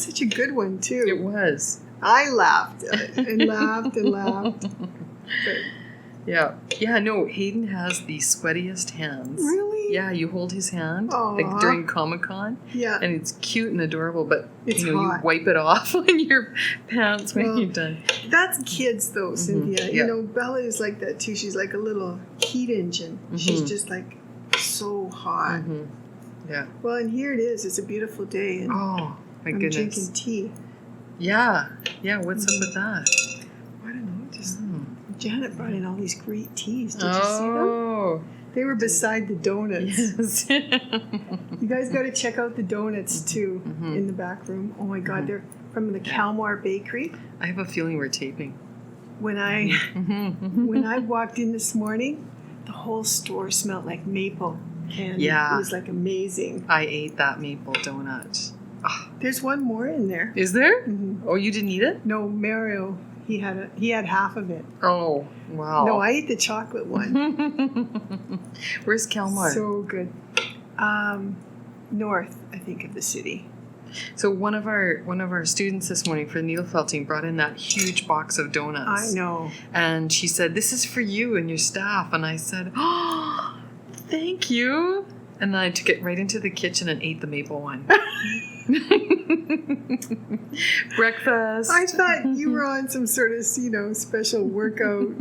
such a good one, too. It was. I laughed and laughed and laughed. But, Yeah, no, Hayden has the sweatiest hands. really? Yeah, you hold his hand Aww. like during Comic-Con. Yeah. And it's cute and adorable, but It's you hot. wipe it off on your pants when you're done. That's kids, though, Cynthia. Yeah. You know, Bella is like that, too. She's like a little heat engine. She's just like so hot. Yeah. Well, and here it is. It's a beautiful day. And Oh, my I'm goodness. drinking tea. Yeah. What's up with that? I don't know. Just Janet brought in all these great teas. Did you see them? Oh. They were beside the donuts. Yes. You guys got to check out the donuts too in the back room. Oh my God, they're from the Kalmar Bakery. I have a feeling we're taping. When I walked in this morning, the whole store smelled like maple, and it was like amazing. I ate that maple donut. Oh. There's one more in there. Is there? Oh, you didn't eat it? No, Mario. He had half of it. Oh, wow. No, I ate the chocolate one. Where's Kalmar? So good. North, I think, of the city. So one of our students this morning for needle felting brought in that huge box of donuts. I know. And she said, "This is for you and your staff." And I said, "Oh, thank you." And then I took it right into the kitchen and ate the maple one. Breakfast. I thought you were on some sort of, special workout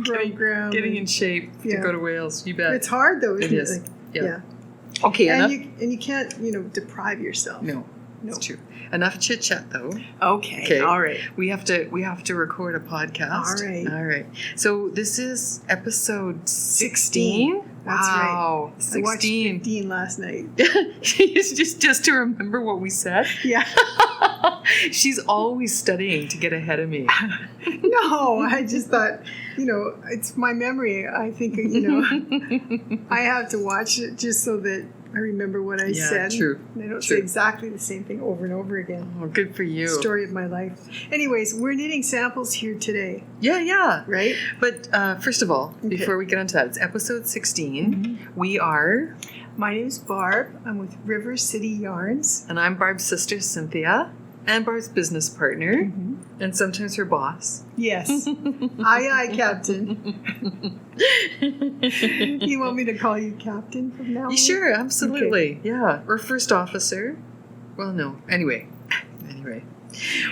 program. Getting in shape to go to Wales. You bet. It's hard though, isn't it? Is. Like, yeah. Okay, and enough. you can't, deprive yourself. No, it's true. Enough chit chat though. Okay. All right. We have to record a podcast. All right. So this is episode 16. That's wow. right. 16. I watched 15 last night. just to remember what we said. Yeah. She's always studying to get ahead of me. No, I just thought, it's my memory. I think, I have to watch it just so that I remember what I said. Yeah, true. And I don't say exactly the same thing over and over again. Oh, good for you. Story of my life. Anyways, we're knitting samples here today. Yeah. Right? But first of all, before we get into that, it's episode 16. We are... My name's Barb. I'm with River City Yarns. And I'm Barb's sister, Cynthia. And Barb's business partner. And sometimes her boss. Yes. Aye, Captain. You want me to call you Captain from now on? Sure, absolutely. Okay. Yeah. Or first officer. Well, no. Anyway.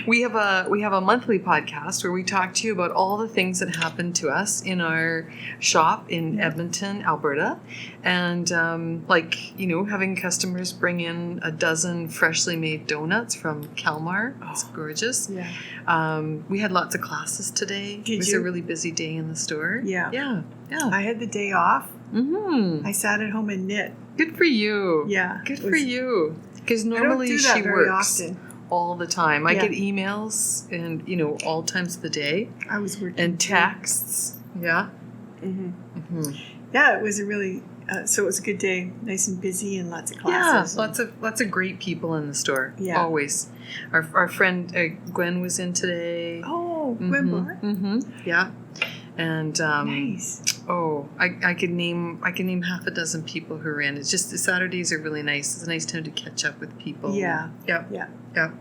We have a monthly podcast where we talk to you about all the things that happen to us in our shop in Edmonton, Alberta. And having customers bring in a dozen freshly made donuts from Kalmar. It's gorgeous. Yeah. We had lots of classes today. It was a really busy day in the store. Yeah. I had the day off. I sat at home and knit. Good for you. Yeah. Good for you. Because normally she works often. All the time. I get emails and, all times of the day. I was working. And texts. Yeah. Yeah, it was a really, so it was a good day. Nice and busy and lots of classes. Yeah, lots of great people in the store. Yeah. Always. Our friend Gwen was in today. Oh, Gwen Barr? Yeah. And nice. I could name half a dozen people who are in. It's just the Saturdays are really nice. It's a nice time to catch up with people. Yeah. Yeah.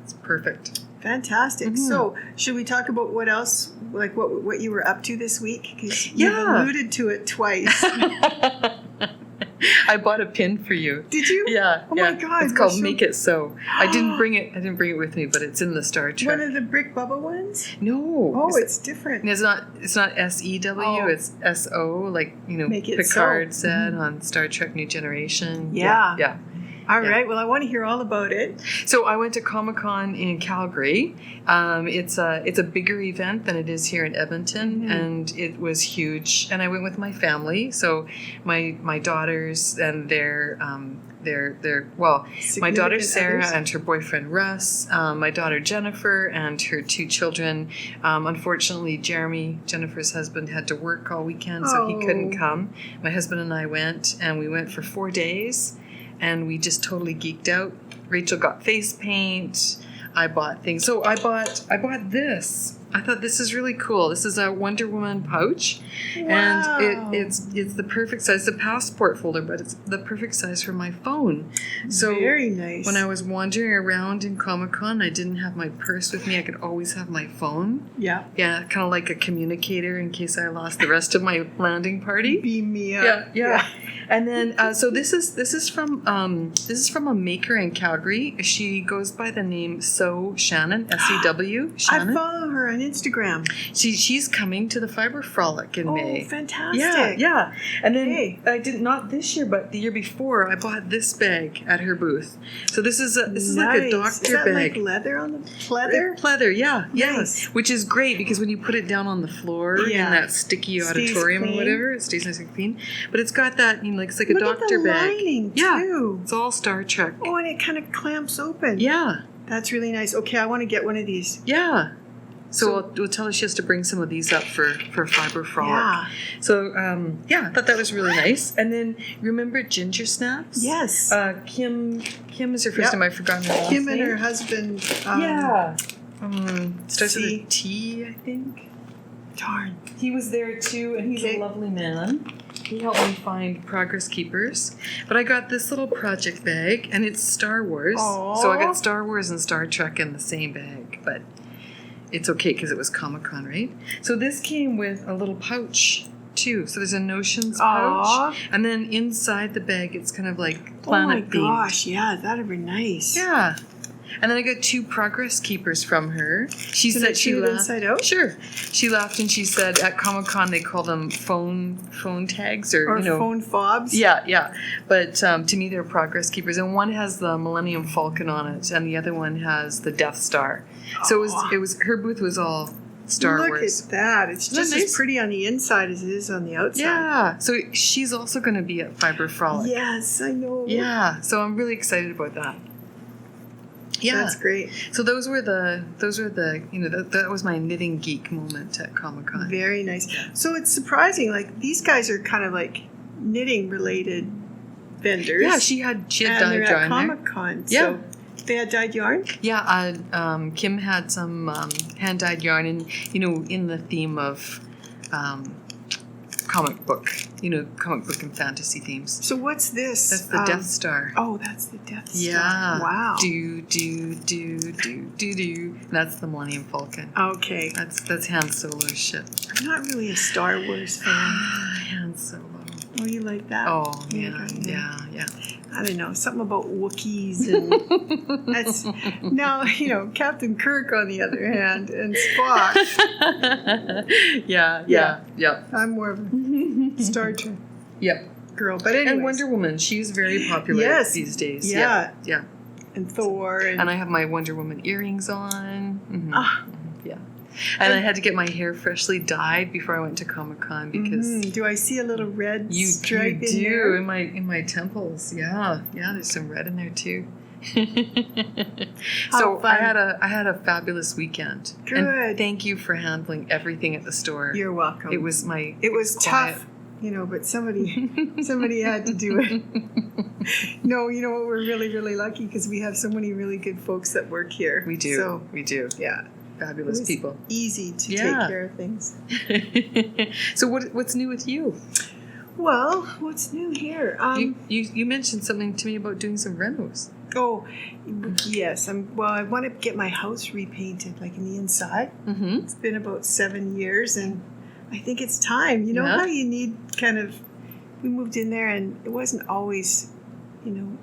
It's perfect. Fantastic. So, should we talk about what else, like what you were up to this week? Because you've alluded to it twice. I bought a pin for you. Did you? Yeah. Oh my God! It's called Make It So. I didn't bring it with me, but it's in the Star Trek. One of the Brick Bubba ones? No. Oh, it's different. It's not SEW. It's SO. Like Picard said on Star Trek: New Generation. Yeah. All right. Well, I want to hear all about it. So I went to Comic-Con in Calgary. It's a bigger event than it is here in Edmonton, and it was huge. And I went with my family. So my daughters and their my daughter Sarah and her boyfriend Russ, my daughter Jennifer and her two children. Unfortunately, Jeremy, Jennifer's husband, had to work all weekend, so he couldn't come. My husband and I went, and we went for 4 days. And we just totally geeked out. Rachel got face paint. I bought things. So I bought this. I thought this is really cool. This is a Wonder Woman pouch, Wow. and it's the perfect size. It's a passport folder, but it's the perfect size for my phone. So very nice. when I was wandering around in Comic-Con, I didn't have my purse with me. I could always have my phone. Yeah. Yeah, kind of like a communicator in case I lost the rest of my landing party. Beam me up. Yeah. And then, so this is from a maker in Calgary. She goes by the name Sew Shannon, SEW I Shannon. follow her on Instagram. She's coming to the Fiber Frolic in May. Oh, fantastic. Yeah. And then Okay. I did not this year, but the year before, I bought this bag at her booth. So this is like a doctor Is that bag. like leather on the pleather? Pleather, yeah. Nice. Which is great because when you put it down on the floor in that sticky Stays auditorium clean. or whatever, it stays nice and clean. But it's got that, it's like a Look doctor at the bag. lining, Yeah. too. It's all Star Trek. Oh, and it kind of clamps open. Yeah. That's really nice. Okay, I want to get one of these. Yeah. So we'll tell her she has to bring some of these up for Fiber Frolic. Yeah. So, I thought that was really nice. And then, remember Ginger Snaps? Yes. Kim is her first Yep. name. I've forgotten her last Kim name. and her husband. Starts with a C. T, I think. Darn. He was there too, and he's Okay. a lovely man. He helped me find Progress Keepers. But I got this little project bag, and it's Star Wars. Aw. So I got Star Wars and Star Trek in the same bag, but it's okay because it was Comic-Con, right? So this came with a little pouch too. So there's a Notions pouch, Aw. and then inside the bag, it's kind of like Oh my planet themed. gosh, yeah, that'd be nice. Yeah. And then I got 2 Progress Keepers from her. She Can said I she shoot it laughed. inside out? Sure. She laughed and she said at Comic-Con they call them phone tags or phone fobs. Yeah. But to me they're Progress Keepers, and one has the Millennium Falcon on it, and the other one has the Death Star. So it was her booth was all Star Look Wars. at that. It's Isn't that just nice? as pretty on the inside as it is on the outside. Yeah. So she's also going to be at Fiber Frolic. Yes, I know. Yeah. So I'm really excited about that. Yeah. That's great. So those were the that was my knitting geek moment at Comic-Con. Very nice. So it's surprising. Like, these guys are kind of like knitting related vendors. Yeah, she had and dyed they're at yarn there. Comic-Con. Yeah. So they had dyed yarn? Yeah, Kim had some hand dyed yarn, and in the theme of comic book and fantasy themes. So what's this? That's the Death Star. Oh, that's the Death Star. Yeah. Wow. Do. That's the Millennium Falcon. Okay. That's Han Solo's ship. I'm not really a Star Wars fan. Han Solo. Oh, you like that? Oh, Yeah, yeah. I don't know, something about Wookiees and that's now, Captain Kirk on the other hand and Spock. Yeah. I'm more of a Star Trek Yep. girl. But anyways. And Wonder Woman, she's very popular Yes. these days. Yeah. Yeah. And Thor And I have my Wonder Woman earrings on. Mm-hmm. Ah. Yeah. And I had to get my hair freshly dyed before I went to Comic-Con because do I see a little red you stripe do in there? in my temples. Yeah. There's some red in there too. How So fun. I had a fabulous weekend. Good. And thank you for handling everything at the store. You're welcome. It was tough, but somebody had to do it. No, you know what? We're really, really lucky because we have so many really good folks that work here. We do. So, We do. yeah. Fabulous It was people. Easy to Yeah. take care of things. So what's new with you? Well, what's new here? You mentioned something to me about doing some renos. Oh, yes. I want to get my house repainted, like in the inside. Mm-hmm. It's been about 7 years, and I think it's time. You know Yeah. how you need we moved in there, and it wasn't always,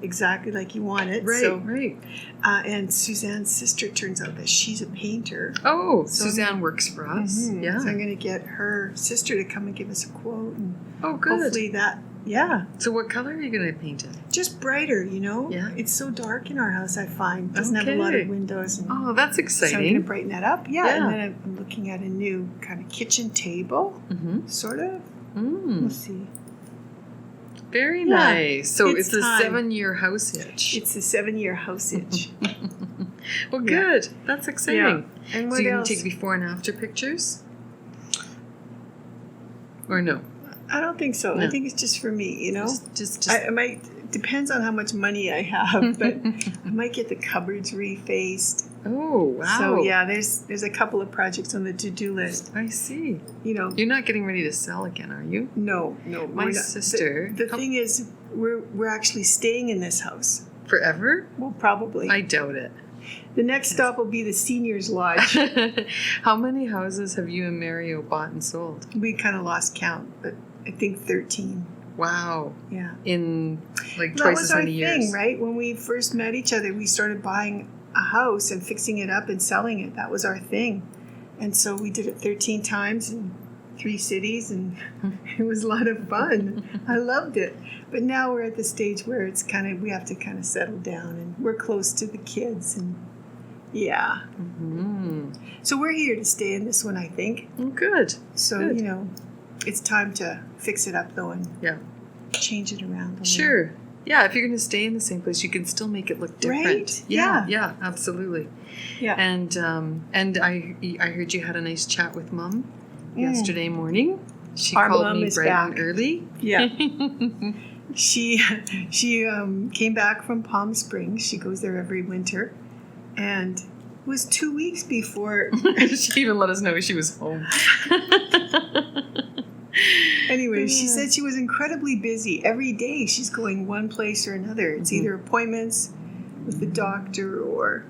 exactly like you want it. Right. And Suzanne's sister, turns out that she's a painter. Oh, So- Suzanne works for us. Mhm. Yeah. So I'm going to get her sister to come and give us a quote, and Oh, good. hopefully So what color are you going to paint it? just brighter, Yeah. It's so dark in our house, I find. Doesn't have a lot Okay. of windows. And Oh, that's so I'm going to exciting. brighten that up. Yeah. Yeah. And then I'm looking at a new kind of kitchen table, Mm-hmm. sort of. We'll see. Very Yeah, nice. So it's it's a time. 7-year house hitch. It's a 7-year house itch. Well, Yeah. good. That's exciting. And So what you're going else? to take before and after pictures? Or no? I don't think so. No. I think it's just for me, you know? Just I might, depends on how much money I have, but I might get the cupboards refaced. Oh, wow. So yeah, there's a couple of projects on the to-do list. I see. You know, You're not getting ready to sell again, are you? no. My we're not. sister. The thing is, we're actually staying in this house. Forever? Well, probably. I doubt it. The next stop will be the seniors lodge. How many houses have you and Mario bought and sold? We kind of lost count, but I think 13. Wow. Yeah. In like That twice was as our many years. thing, right? When we first met each other, we started buying a house and fixing it up and selling it. That was our thing. And so we did it 13 times in 3 cities, and it was a lot of fun. I loved it. But now we're at the stage where it's we have to kind of settle down, and we're close to the kids, and yeah. Mm-hmm. So we're here to stay in this one, I think. Oh, good. So, Good. you know, it's time to fix it up, though, and Yeah. change it around a little. Sure. Yeah, if you're going to stay in the same place, you can still make it look different. Right? Yeah, Yeah. yeah, absolutely. Yeah. And I heard you had a nice chat with Mom yesterday morning. She Our called mom me is bright back. and early. Yeah. She came back from Palm Springs. She goes there every winter, and it was 2 weeks before. She even let us know she was home. Anyway, she said she was incredibly busy. Every day she's going one place or another. It's either appointments with the doctor or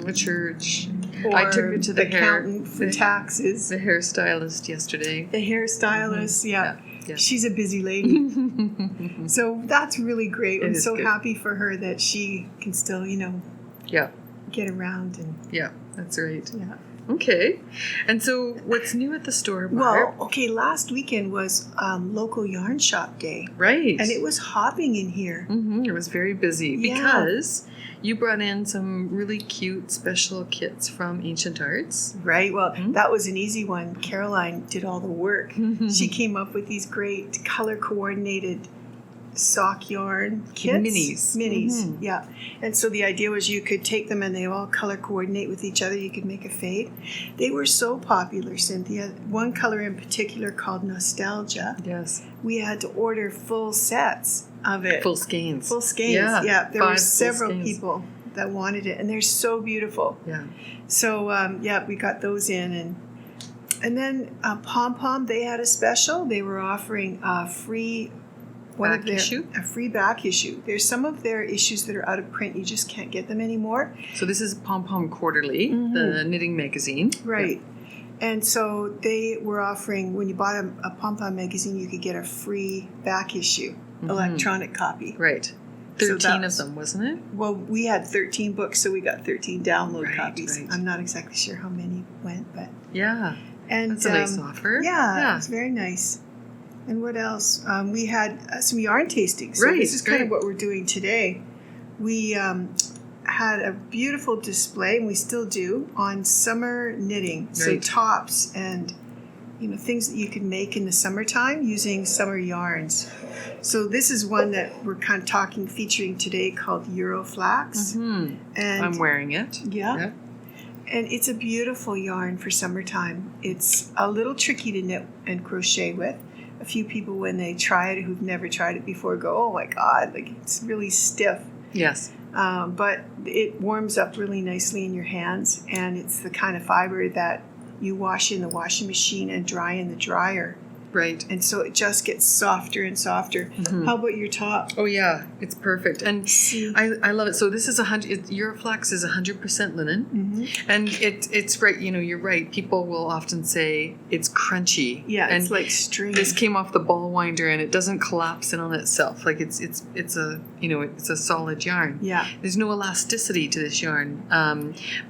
A church. or I took her to the accountant for taxes. The hairstylist yesterday. The hairstylist, yeah. Yeah. She's a busy lady. So that's really great. It I'm is so good. happy for her that she can still, you know, Yeah, get around and yeah, that's right. yeah. Okay. And so what's new at the store, Barb? Well, okay, last weekend was local yarn shop day. Right. And it was hopping in here. It was very busy Yeah. because you brought in some really cute special kits from Ancient Arts. Right. Well, Mhm. that was an easy one. Caroline did all the work. She came up with these great color coordinated sock yarn kits. Minis. Mhm. Yeah. And so the idea was you could take them and they all color coordinate with each other. You could make a fade. They were so popular, Cynthia. One color in particular called Nostalgia. Yes. We had to order full sets of it. Full skeins. Full skeins. Yeah. There 5 were full several skeins. people that wanted it, and they're so beautiful. Yeah. So yeah, we got those in, and then Pom Pom, they had a special. They were offering a free Issue? a free back issue. There's some of their issues that are out of print. You just can't get them anymore. So this is Pom Pom Quarterly, the knitting magazine. Right. And so they were offering, when you bought a Pom Pom magazine, you could get a free back issue, electronic copy. Right. So 13 of that's- them, wasn't it? Well, we had 13 books, so we got 13 download Right, copies. right. I'm not exactly sure how many went, but Yeah. and That's a nice offer. Yeah, it's very nice. And what else? We had some yarn tastings. So Right, this is kind great. of what we're doing today. We had a beautiful display, and we still do, on summer knitting. So Right. tops and things that you can make in the summertime using summer yarns. So this is one that we're kind of featuring today called Euroflax. And I'm wearing it. Yeah. And it's a beautiful yarn for summertime. It's a little tricky to knit and crochet with. A few people, when they try it, who've never tried it before, go, "Oh my God, like it's really stiff." Yes. But it warms up really nicely in your hands, and it's the kind of fiber that you wash in the washing machine and dry in the dryer. Right. And so it just gets softer and softer. How about your top? Oh yeah, it's perfect, and See. I love it. So this is Euroflax is 100% linen, and it's right. You're right. People will often say it's crunchy. Yeah, and it's like string. this came off the ball winder, and it doesn't collapse in on itself. Like it's a solid yarn. Yeah. There's no elasticity to this yarn,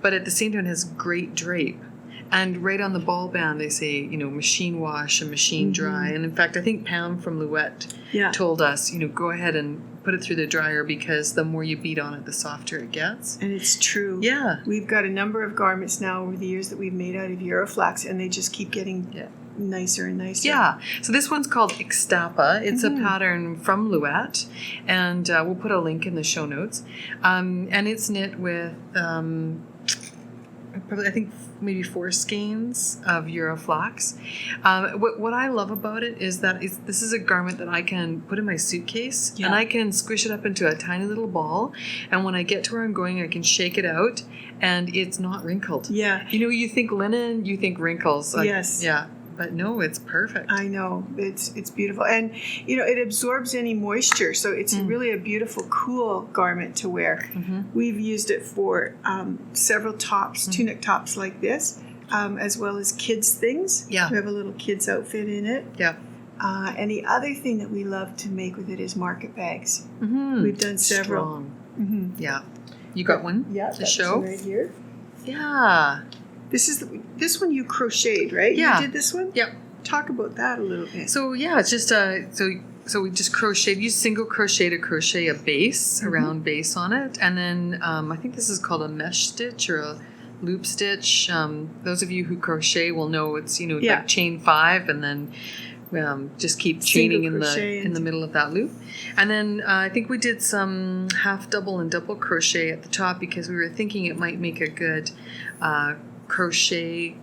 but at the same time it has great drape. And right on the ball band, they say, machine wash and machine dry. And in fact, I think Pam from Louette told us, go ahead and put it through the dryer, because the more you beat on it, the softer it gets. And it's true. Yeah. We've got a number of garments now over the years that we've made out of Euroflax, and they just keep getting nicer and nicer. Yeah. So this one's called Ixtapa. It's a pattern from Louette, and we'll put a link in the show notes. And it's knit with probably I think maybe 4 skeins of Euroflax. What I love about it is that this is a garment that I can put in my suitcase, and I can squish it up into a tiny little ball, and when I get to where I'm going, I can shake it out, and it's not wrinkled. Yeah. You think linen, you think wrinkles. Yes. Yeah. But no, it's perfect. I know. It's beautiful. And, it absorbs any moisture. So it's really a beautiful, cool garment to wear. Mm-hmm. We've used it for several tops, tunic tops like this, as well as kids' things. Yeah. We have a little kids' outfit in it. Yeah. And the other thing that we love to make with it is market bags. Mm-hmm. We've done several. Strong. Mm-hmm. Yeah. You got one? Yeah. To show? Right here. Yeah. This one you crocheted, right? Yeah. You did this one? Yep. Talk about that a little bit. So yeah, it's just so we just crocheted. You single crochet to crochet a base, a round base on it, and then I think this is called a mesh stitch or a loop stitch. Those of you who crochet will know it's like chain 5, and then just keep chaining in the middle of that loop. And then I think we did some half double and double crochet at the top because we were thinking it might make a good crochet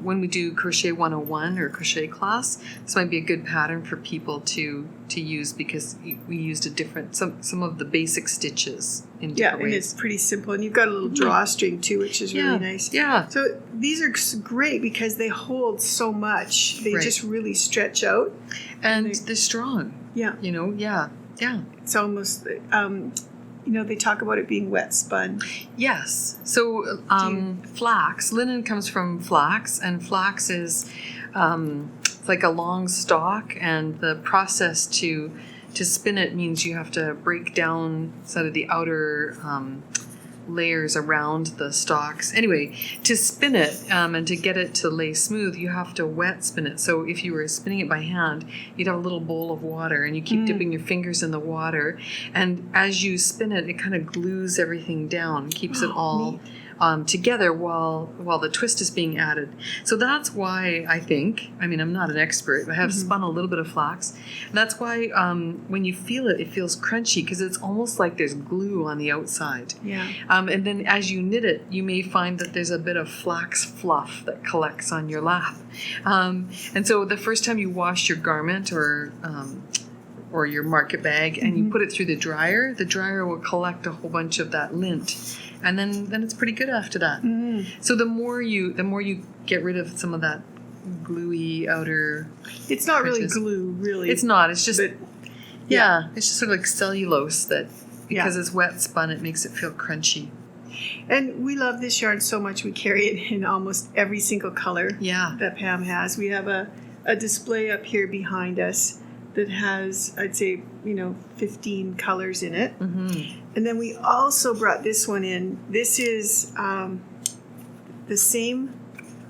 when we do crochet 101 or crochet class. This might be a good pattern for people to use because we used some of the basic stitches in different ways. And it's pretty simple, and you've got a little drawstring too, which is really nice. Yeah. So these are great because they hold so much. They just really stretch out, and they're strong. Yeah. Yeah. It's almost they talk about it being wet spun. Yes. So flax, linen comes from flax, and flax is like a long stalk, and the process to spin it means you have to break down sort of the outer layers around the stalks. Anyway, to spin it and to get it to lay smooth, you have to wet spin it. So if you were spinning it by hand, you'd have a little bowl of water, and you keep dipping your fingers in the water, and as you spin it, it kind of glues everything down, keeps it all together while the twist is being added. So that's why I'm not an expert, but I have spun a little bit of flax. And that's why when you feel it, it feels crunchy because it's almost like there's glue on the outside. Yeah. And then as you knit it, you may find that there's a bit of flax fluff that collects on your lap. And so the first time you wash your garment or your market bag and you put it through the dryer will collect a whole bunch of that lint. And then it's pretty good after that. So the more you get rid of some of that gluey outer. It's not really glue, really. It's not. It's just it's just sort of like cellulose that because it's wet spun, it makes it feel crunchy. And we love this yarn so much. We carry it in almost every single color that Pam has. We have a display up here behind us that has, I'd say, 15 colors in it. Mm-hmm. And then we also brought this one in. This is the same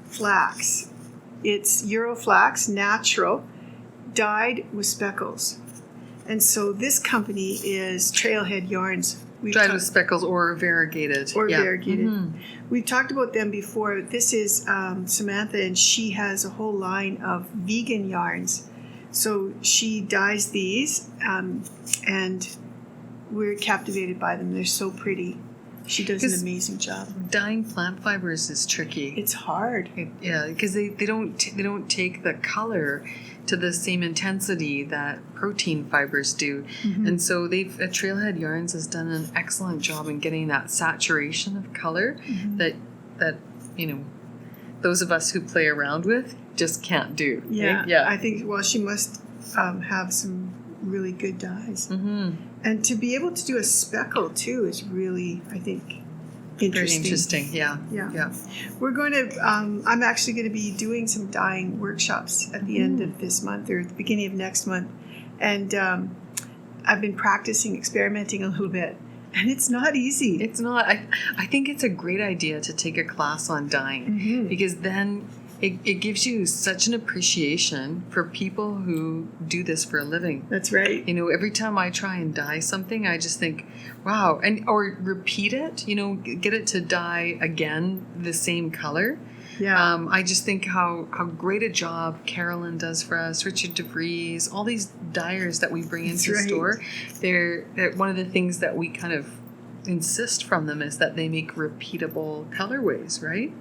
flax. It's Euroflax, natural, dyed with speckles. And so this company is Trailhead Yarns. Dyed with speckles or variegated. Variegated. Mm-hmm. We've talked about them before. This is Samantha, and she has a whole line of vegan yarns. So she dyes these, and we're captivated by them. They're so pretty. She does an amazing job. Dyeing plant fibers is tricky. It's hard. Because they don't take the color to the same intensity that protein fibers do. Mm-hmm. And so Trailhead Yarns has done an excellent job in getting that saturation of color that those of us who play around with just can't do. Yeah. Right? Yeah. I think she must have some really good dyes. Mm-hmm. And to be able to do a speckle too is really, I think, interesting. Very interesting. Yeah. We're going to, I'm actually going to be doing some dyeing workshops at the end of this month or at the beginning of next month. And I've been practicing, experimenting a little bit. And it's not easy. It's not. I think it's a great idea to take a class on dyeing because then it gives you such an appreciation for people who do this for a living. That's right. Every time I try and dye something, I just think, wow, or repeat it, get it to dye again the same color. Yeah. I just think how great a job Carolyn does for us, Richard DeVries, all these dyers that we bring into the store. They're one of the things that we kind of insist from them is that they make repeatable colorways, right?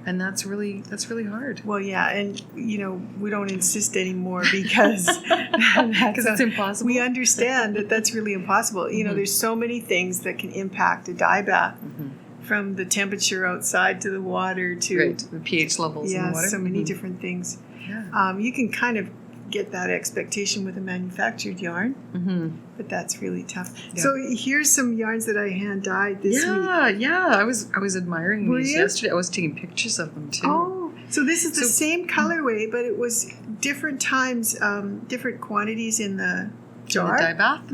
And that's really hard. Well, yeah, and we don't insist anymore because It's impossible. We understand that that's really impossible. There's so many things that can impact a dye bath, from the temperature outside to the water to the pH levels in the water. so many different things. Yeah. You can kind of get that expectation with a manufactured yarn, but that's really tough. Yeah. So here's some yarns that I hand dyed this week. Yeah. I was admiring Were these you? yesterday. I was taking pictures of them too. Oh, so this is the same colorway, but it was different times, different quantities in the jar. In the dye bath.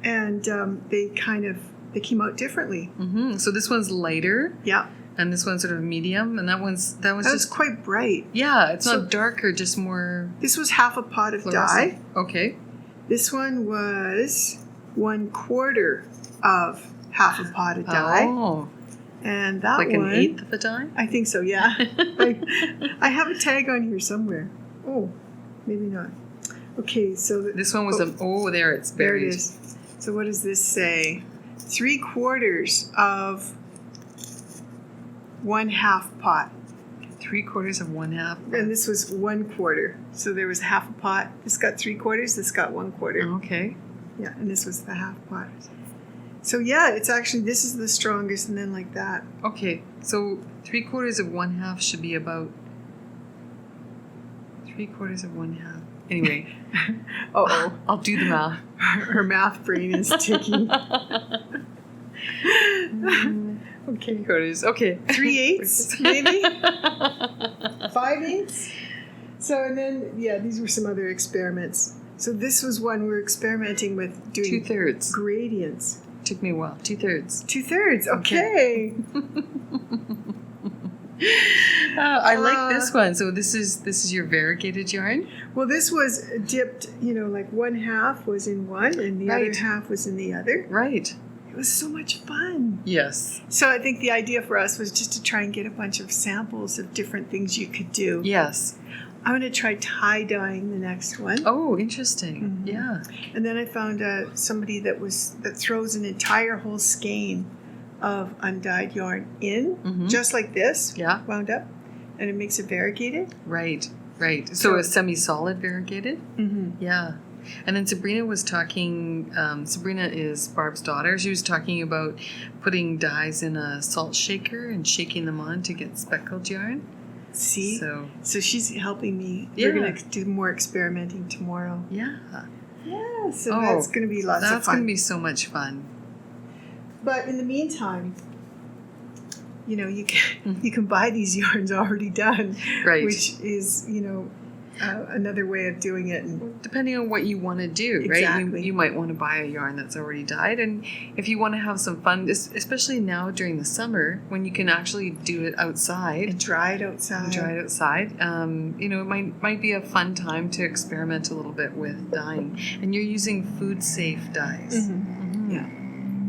And they came out differently. So this one's lighter. Yeah. And this one's sort of medium, and that was just quite bright. Yeah, it's not darker, just more. This was half a pot of dye. Okay. This one was 1/4 of half a pot of dye. Oh. And that like one, an eighth of a dye? I think so, yeah. I have a tag on here somewhere. Oh, maybe not. Okay, so this one was there it's buried. There it is. So what does this say? 3/4 of 1/2 pot. 3/4 of 1/2. And this was 1/4. So there was half a pot. This got 3/4. This got 1/4. Okay. Yeah, and this was the half pot. So yeah, it's actually, this is the strongest, and then like that. Okay, so 3/4 of 1/2 should be about 3/4 of 1/2. Anyway. I'll do the math. Her math brain is ticking. Okay. 3/4. Okay. 3/8, maybe? 5/8. So, and then, these were some other experiments. So this was one we were experimenting with doing 2/3 gradients. Took me a while. 2/3. 2/3. Okay. I like this one. So this is your variegated yarn. Well, this was dipped. Like 1/2 was in one, and the other half was in the other. Right. It was so much fun. Yes. So I think the idea for us was just to try and get a bunch of samples of different things you could do. Yes. I'm going to try tie-dyeing the next one. Oh, interesting. Yeah. And then I found somebody that throws an entire whole skein of undyed yarn in, just like this, wound up, and it makes it variegated. Right. So a semi-solid variegated? Yeah. And then Sabrina was talking, Sabrina is Barb's daughter. She was talking about putting dyes in a salt shaker and shaking them on to get speckled yarn. See? So she's helping me. We're going to do more experimenting tomorrow. Yeah. Yeah, so that's going to be lots of fun. That's going to be so much fun. But in the meantime, you can buy these yarns already done. Right. Which is, another way of doing it. And depending on what you want to do, right? Exactly. You might want to buy a yarn that's already dyed, and if you want to have some fun, especially now during the summer when you can actually do it outside and dry it outside. It might be a fun time to experiment a little bit with dyeing, and you're using food safe dyes. Yeah.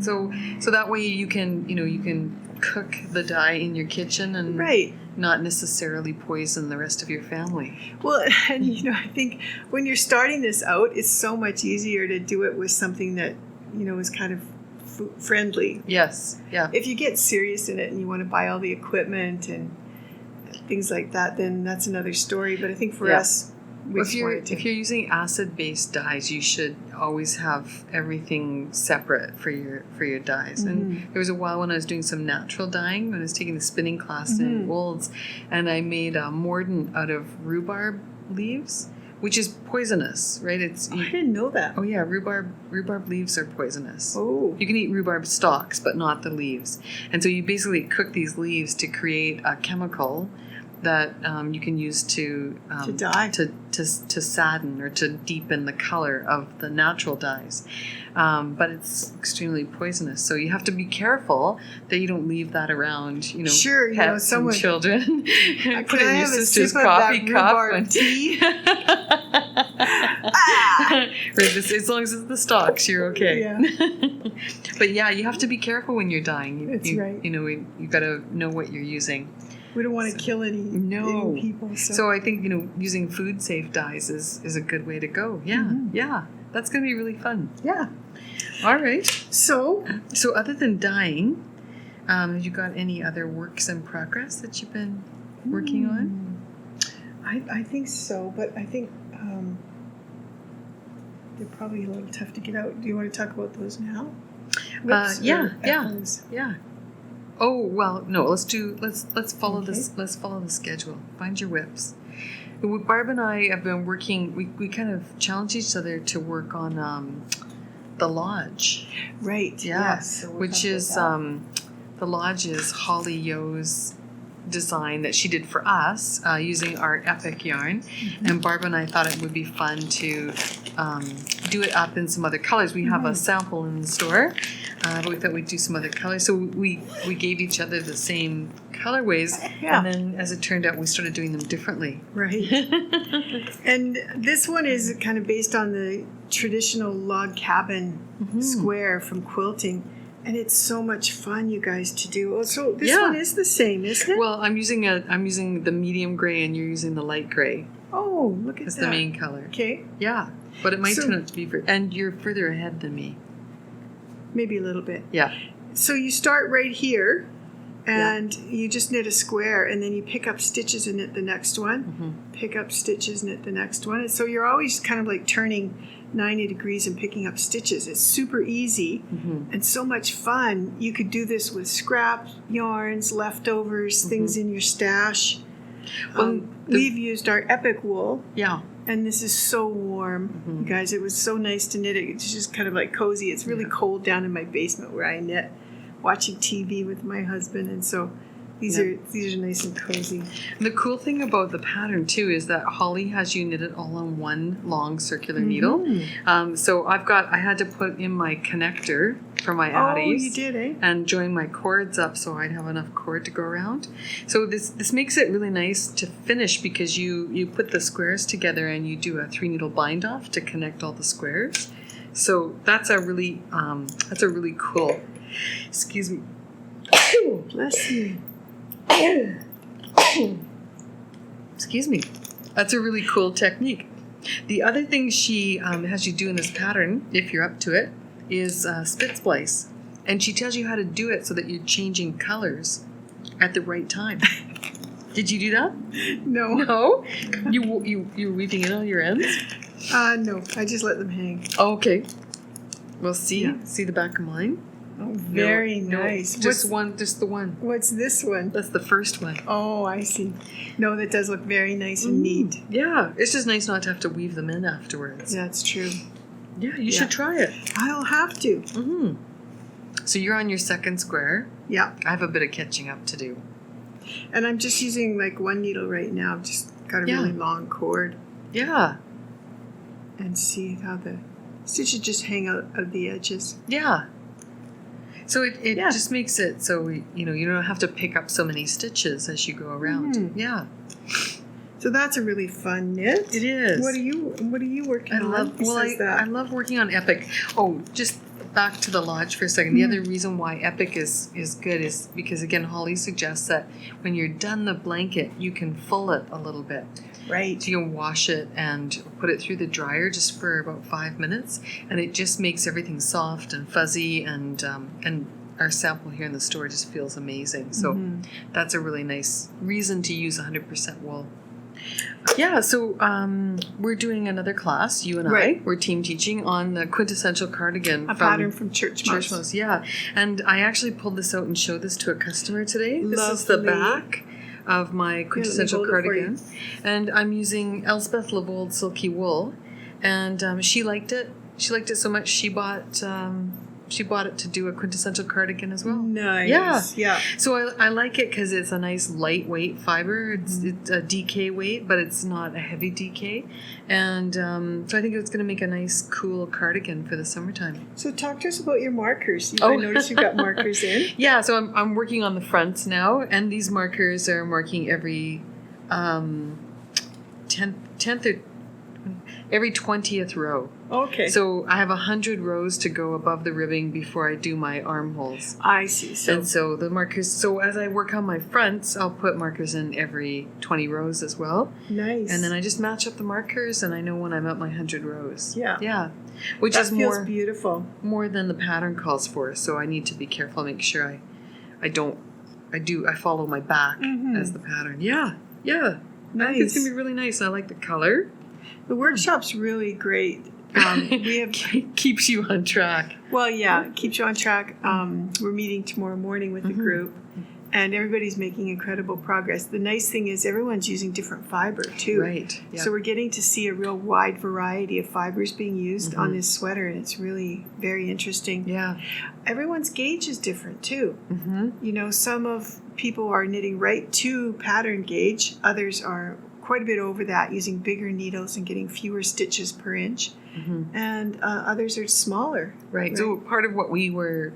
So that way you can cook the dye in your kitchen and not necessarily poison the rest of your family. Well, and I think when you're starting this out, it's so much easier to do it with something that is kind of friendly. Yes. Yeah. If you get serious in it and you want to buy all the equipment and things like that, then that's another story. But I think for us, if you're using acid-based dyes, you should always have everything separate for your dyes. And there was a while when I was doing some natural dyeing, when I was taking the spinning class in Wolds, and I made a mordant out of rhubarb leaves, which is poisonous, right? I didn't know that. Oh yeah, rhubarb leaves are poisonous. Oh. You can eat rhubarb stalks, but not the leaves. And so you basically cook these leaves to create a chemical that you can use to dye, to sadden or to deepen the color of the natural dyes, but it's extremely poisonous. So you have to be careful that you don't leave that around. Sure, pets and children. Put it in your sister's coffee cup and tea. As long as it's the stalks, you're okay. Yeah. But yeah, you have to be careful when you're dyeing. That's right. You got to know what you're using. We don't want to kill any people. So I think using food safe dyes is a good way to go. Yeah, yeah. That's going to be really fun. Yeah. All right. So other than dyeing, have you got any other works in progress that you've been working on? I think so, but I think they're probably a little tough to get out. Do you want to talk about those now? Yeah. Echoes? Yeah. Oh, well, no, let's follow Okay. this. Let's follow the schedule. Find your whips. Barb and I have been working, we kind of challenge each other to work on the lodge. Right. Yeah. Yes. So we'll Which talk is, about the lodge is Holly Yo's design that she did for us using our Epic yarn. And Barb and I thought it would be fun to do it up in some other colors. We have a sample in the store, but we thought we'd do some other colors. So we gave each other the same colorways, Yeah. and then as it turned out, we started doing them differently. Right. And this one is kind of based on the traditional log cabin square from quilting. And it's so much fun, you guys, to do. Oh, so this Yeah. one is the same, isn't it? Well, I'm using the medium gray, and you're using the light gray Oh, look at as that. the main color. Okay, Yeah, but it might So- turn out to be and you're further ahead than me. maybe a little bit. Yeah. So you start right here, and you just knit a square, and then you pick up stitches and knit the next one. Pick up stitches, knit the next one. And so you're always kind of like turning 90 degrees and picking up stitches. It's super easy and so much fun. You could do this with scrap yarns, leftovers, things in your stash. Well, We've used our Epic wool, Yeah. and this is so warm. You guys, it was so nice to knit it. It's just kind of like cozy. It's really cold down in my basement where I knit, watching TV with my husband, and so these are nice and cozy. And the cool thing about the pattern too is that Holly has you knit it all on one long circular needle. So I had to put in my connector for my Oh, addies. you did, eh? And join my cords up so I'd have enough cord to go around. So this makes it really nice to finish because you put the squares together and you do a 3-needle bind off to connect all the squares. So that's a really cool. Excuse me. Bless you. Excuse me. That's a really cool technique. The other thing she has you do in this pattern, if you're up to it, is spit splice. And she tells you how to do it so that you're changing colors at the right time. Did you do that? No. No? You're weaving in all your ends? No. I just let them hang. Oh, okay. Well, see? Yeah. See the back of mine? Oh, very No, nice. Just the one. What's this one? That's the first one. Oh, I see. No, that does look very nice and neat. Yeah, it's just nice not to have to weave them in afterwards. That's true. Yeah, you should try it. I'll have to. So you're on your second square. Yeah. I have a bit of catching up to do. And I'm just using like one needle right now. I've just got a really long cord. Yeah. And see how the stitches just hang out of the edges. Yeah. So it just makes it so you don't have to pick up so many stitches as you go around. Yeah. So that's a really fun knit. It is. What are you working on? I love working on Epic. Oh, just back to the lodge for a second. The other reason why Epic is good is because, again, Holly suggests that when you're done the blanket, you can full it a little bit. Right. So you can wash it and put it through the dryer just for about 5 minutes, and it just makes everything soft and fuzzy, and our sample here in the store just feels amazing. So that's a really nice reason to use 100% wool. Yeah, so we're doing another class, you and I. We're team teaching on the quintessential cardigan. Pattern from Church Mouse. Yeah, and I actually pulled this out and showed this to a customer today. This is the Lovely. back of my quintessential cardigan. And I'm using Elspeth Lavold Silky Wool. And she liked it. She liked it so much she bought it to do a quintessential cardigan as well. Nice. Yeah. So I like it because it's a nice lightweight fiber. It's a DK weight, but it's not a heavy DK. And so I think it's going to make a nice, cool cardigan for the summertime. So talk to us about your markers. I noticed you've got markers in. Yeah, so I'm working on the fronts now, and these markers are marking every 10th or every 20th row. Okay. So I have 100 rows to go above the ribbing before I do my armholes. I see. So And so the markers, so as I work on my fronts, I'll put markers in every 20 rows as well. nice. And then I just match up the markers and I know when I'm at my 100 rows. Yeah. Yeah. Which that is feels more beautiful. more than the pattern calls for. So I need to be careful, make sure I follow my back as the pattern. Yeah. Yeah. I think it's Nice. going to be really nice. I like the color. The workshop's really great. We have Keeps you on track. Well, yeah, it keeps you on track. We're meeting tomorrow morning with the group, and everybody's making incredible progress. The nice thing is everyone's using different fiber, too. Right. Yeah. So we're getting to see a real wide variety of fibers being used on this sweater, and it's really very interesting. Yeah. Everyone's gauge is different, too. Mm-hmm. You know, some of people are knitting right to pattern gauge. Others are quite a bit over that, using bigger needles and getting fewer stitches per inch. And others are smaller. Right. So part of what we were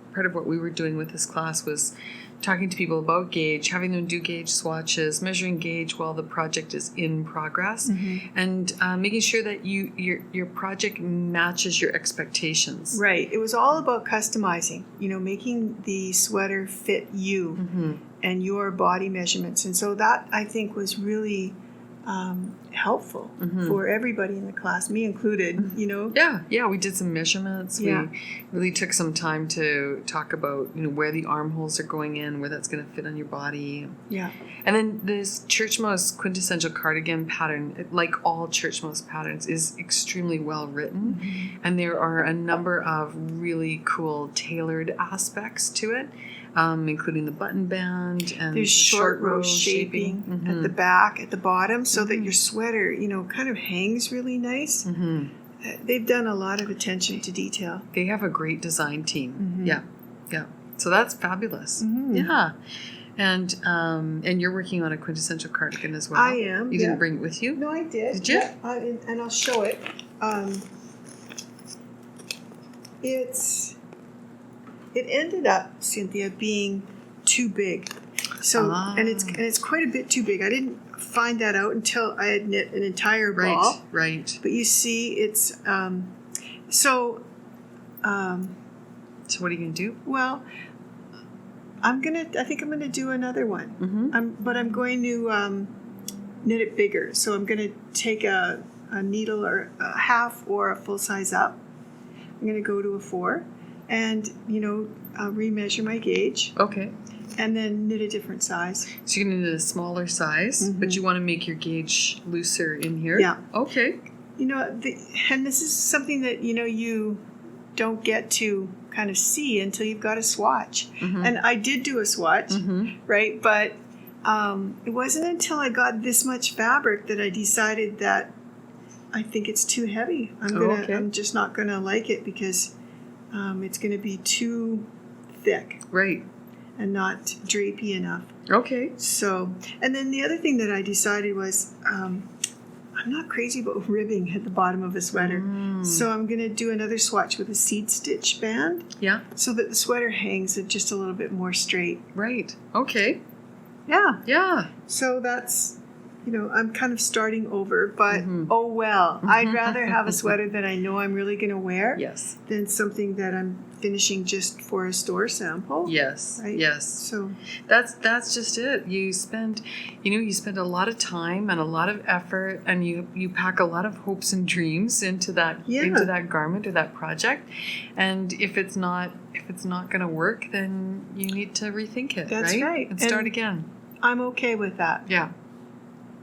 doing with this class was talking to people about gauge, having them do gauge swatches, measuring gauge while the project is in progress, and making sure that your project matches your expectations. Right. It was all about customizing, you know, making the sweater fit you and your body measurements. And so that, I think, was really helpful for everybody in the class, me included, you know. Yeah, we did some measurements. Yeah. We really took some time to talk about, you know, where the armholes are going in, where that's going to fit on your body. Yeah. And then this Church Mouse quintessential cardigan pattern, like all Church Mouse patterns, is extremely well written. And there are a number of really cool tailored aspects to it, including the button band and There's short row shaping at the back, at the bottom, so that your sweater, you know, kind of hangs really nice. They've done a lot of attention to detail. They have a great design team. Yeah. So that's fabulous. Yeah. And you're working on a quintessential cardigan as well. I am. You didn't bring it with you? No, I did. Did you? Yeah, and I'll show it. It ended up, Cynthia, being too big. So and it's quite a bit too big. I didn't find that out until I had knit an entire ball. Right. But you see, it's so. So what are you gonna do? Well, I think I'm gonna do another one. But I'm going to knit it bigger. So I'm gonna take a needle or a half or a full size up. I'm gonna go to a 4, and remeasure my gauge. Okay. And then knit a different size. So you're gonna knit a smaller size, but you want to make your gauge looser in here. Yeah. Okay. And this is something that you don't get to kind of see until you've got a swatch. And I did do a swatch, right? But it wasn't until I got this much fabric that I decided that I think it's too heavy. I'm just not gonna like it because it's gonna be too thick. Right. And not drapey enough. Okay. So, and then the other thing that I decided was I'm not crazy about ribbing at the bottom of a sweater. So I'm going to do another swatch with a seed stitch band. Yeah. So that the sweater hangs just a little bit more straight. Right. Okay. Yeah. Yeah. So that's, I'm kind of starting over, but oh well. I'd rather have a sweater that I know I'm really going to wear than something that I'm finishing just for a store sample. Yes. Right? Yes. So that's just it. You spend a lot of time and a lot of effort, and you pack a lot of hopes and dreams into that garment or that project. And if it's not going to work, then you need to rethink it. That's right. And start again. I'm okay with that. Yeah.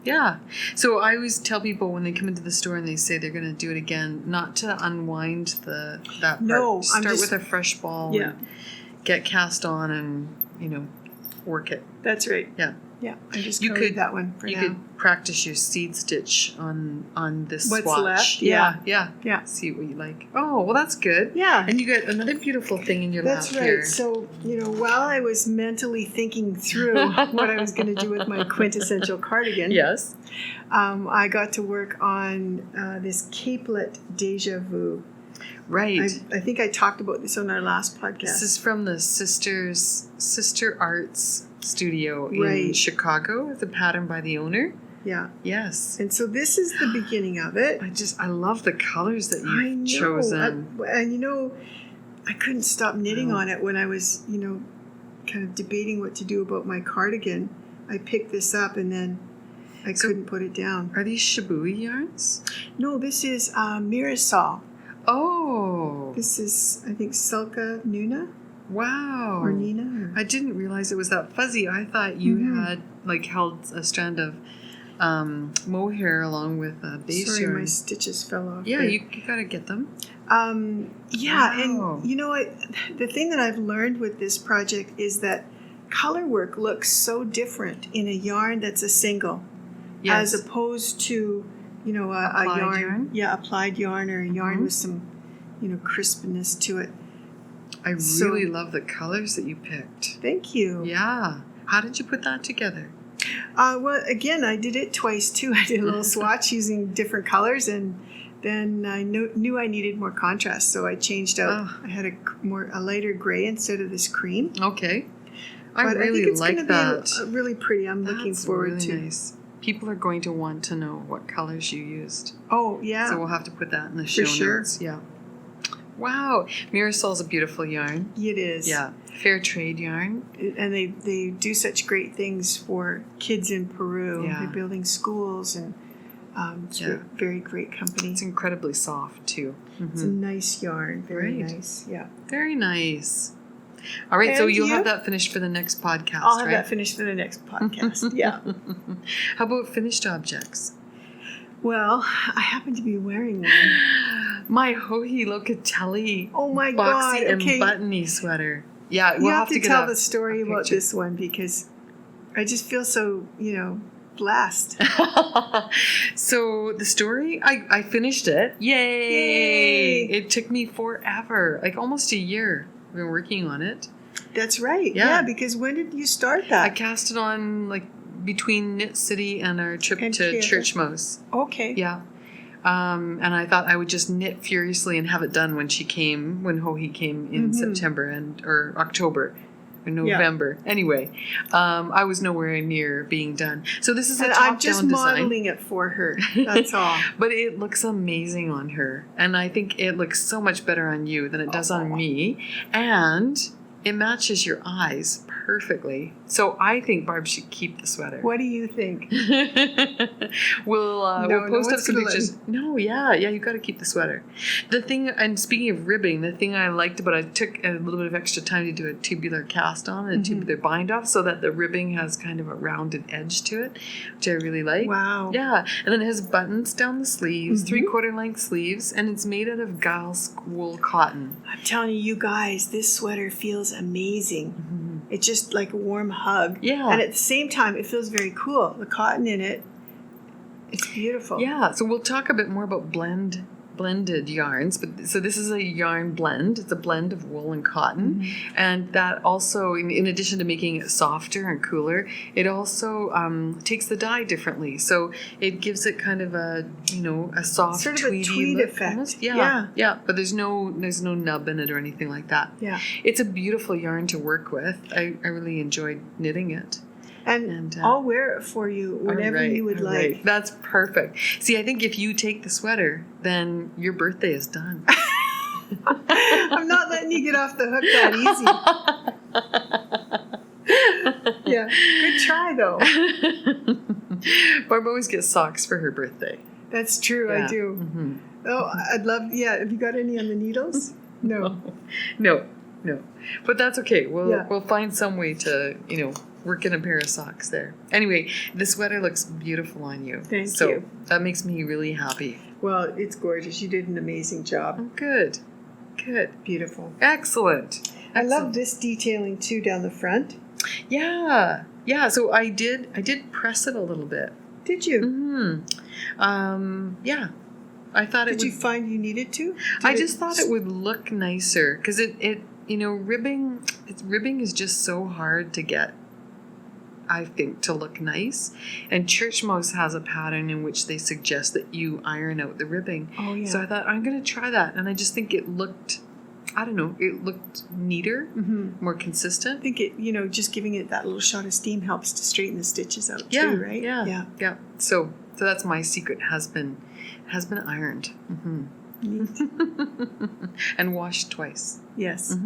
Yeah. So I always tell people when they come into the store and they say they're going to do it again, not to unwind that part. No, Start with a fresh ball and get cast on and, work it. That's right. Yeah. Yeah. I just coded that one for now. You could practice your seed stitch on this swatch. What's left? Yeah. See what you like. Oh, well, that's good. Yeah. And you got another beautiful thing in your lap That's right. here. So, while I was mentally thinking through what I was going to do with my quintessential cardigan, yes, I got to work on this capelet deja vu. Right. I think I talked about this on our last podcast. This is from the Sister Arts studio in Chicago. It's a pattern by the owner. Yeah. Yes. And so this is the beginning of it. I love the colors that I you've know. chosen. And I couldn't stop knitting Wow. on it when I was, kind of debating what to do about my cardigan. I picked this up and then I couldn't put it down. Are these Shibui yarns? No, this is Mirasol. Oh. This is, I think, Sulka Nuna Wow. or Nina. I didn't realize it was that fuzzy. I thought you had held a strand of mohair along with base Sorry, yarn. my stitches fell off. Yeah, there. you gotta get them. Yeah, Wow. and you know what? The thing that I've learned with this project is that color work looks so different in a yarn that's a single, Yes. as opposed to a Applied yarn? Yeah, applied yarn or a yarn with some crispness to it. I really love the colors that you picked. Thank you. Yeah. How did you put that together? Well, again, I did it twice too. I did a little swatch using different colors, and then I knew I needed more contrast, so I changed out. I had a lighter gray instead of this cream. Okay. But I think it's like going that. to be really pretty. I'm looking forward really to. Nice. People are going to want to know what colors you used. Oh yeah. So we'll have to put that in the show notes. Yeah. Wow. Mirasol's a beautiful yarn. It is. Yeah. Fair trade yarn. And they do such great things for kids in Peru. Yeah. They're building schools, and it's a very great company. It's incredibly soft too. It's a nice yarn. Very Great. nice. Yeah. Very nice. All right, so And you'll you? have that finished for the next podcast, I'll have right? that finished for the next podcast. Yeah. How about finished objects? Well, I happen to be wearing one. My Hohi Locatelli Oh my boxy God. and Okay. buttony sweater. Yeah, You we'll have to get tell a the story about picture. this one because I just feel so, blessed. So the story, I finished it. Yay! Yay! It took me forever, like almost a year. I've been working on it. That's right. Yeah. Yeah, because when did you start I that? cast it on between Knit City and our trip And to Kyoto. Churchmouse. Okay. Yeah. And I thought I would just knit furiously and have it done when Hohi came in September or October or November. Anyway, I was nowhere near being done. So this is a And top-down I'm just design. modeling it for her. That's all. But it looks amazing on her. And I think it looks so much better on you than it does on me. And it matches your eyes perfectly. So I think Barb should keep the sweater. What do you think? we'll No post up one's some gonna let pictures. No, yeah, you got to keep the sweater. The thing, and speaking of ribbing, the thing I liked about it, I took a little bit of extra time to do a tubular cast on and a tubular bind off so that the ribbing has kind of a rounded edge to it, which I really like. Wow. Yeah, and then it has buttons down the sleeves, 3/4 length sleeves, and it's made out of Giles wool cotton. I'm telling you guys, this sweater feels amazing. It's just like a warm hug. Yeah. And at the same time, it feels very cool. The cotton in it, it's beautiful. Yeah, so we'll talk a bit more about blended yarns, but so this is a yarn blend. It's a blend of wool and cotton, and that also, in addition to making it softer and cooler, it also takes the dye differently. So it gives it kind of a a soft Sort of a tweedy tweed look effect. almost. Yeah. Yeah. But there's no nub in it or anything like that. Yeah. It's a beautiful yarn to work with. I really enjoyed knitting it. And I'll wear it for you whenever you would like. Right. That's perfect. See, I think if you take the sweater, then your birthday is done. I'm not letting you get off the hook that easy. Yeah. Good try, though. Barb always gets socks for her birthday. That's true. Yeah. I do. Oh, I'd love. Yeah. Have you got any on the needles? No. No. But that's okay. We'll find some way to work in a pair of socks there. Anyway, the sweater looks beautiful on you. Thank so you. That makes me really happy. Well, it's gorgeous. You did an amazing job. Oh, good. Beautiful. Excellent. I love this detailing too down the front. Yeah. So I did press it a little bit. Did you? Yeah. I thought Did you find you needed to? I just thought it would look nicer because it ribbing is just so hard to get, I think, to look nice. And Churchmouse has a pattern in which they suggest that you iron out the ribbing. Oh, yeah. So I thought, I'm going to try that. And I just think it looked I don't know, it looked neater, more I consistent. think it, just giving it that little shot of steam helps to straighten the stitches out Yeah, too, right? yeah. So that's my secret, has been ironed. Neat. And washed twice. Yes.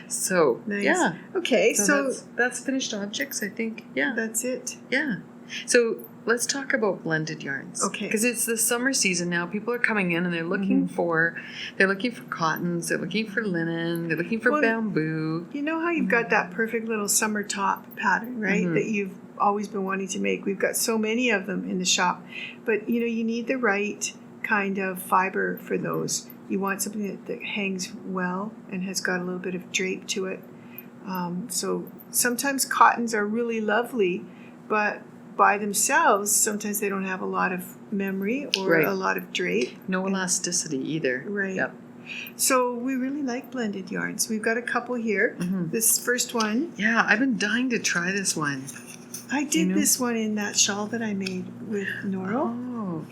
So Nice. yeah. Okay, so that's finished objects, I think. Yeah. that's it. Yeah. So let's talk about blended yarns. Okay. Because it's the summer season now. People are coming in and they're looking for cottons, they're looking for linen, they're looking for bamboo. You know how you've got that perfect little summer top pattern, right? That you've always been wanting to make. We've got so many of them in the shop. But you need the right kind of fiber for those. You want something that hangs well and has got a little bit of drape to it. So sometimes cottons are really lovely, but by themselves, sometimes they don't have a lot of memory or a lot of drape. No elasticity either. Right. Yep. So we really like blended yarns. We've got a couple here. This first one. Yeah, I've been dying to try this one. I did this one in that shawl that I made with Noro. Oh,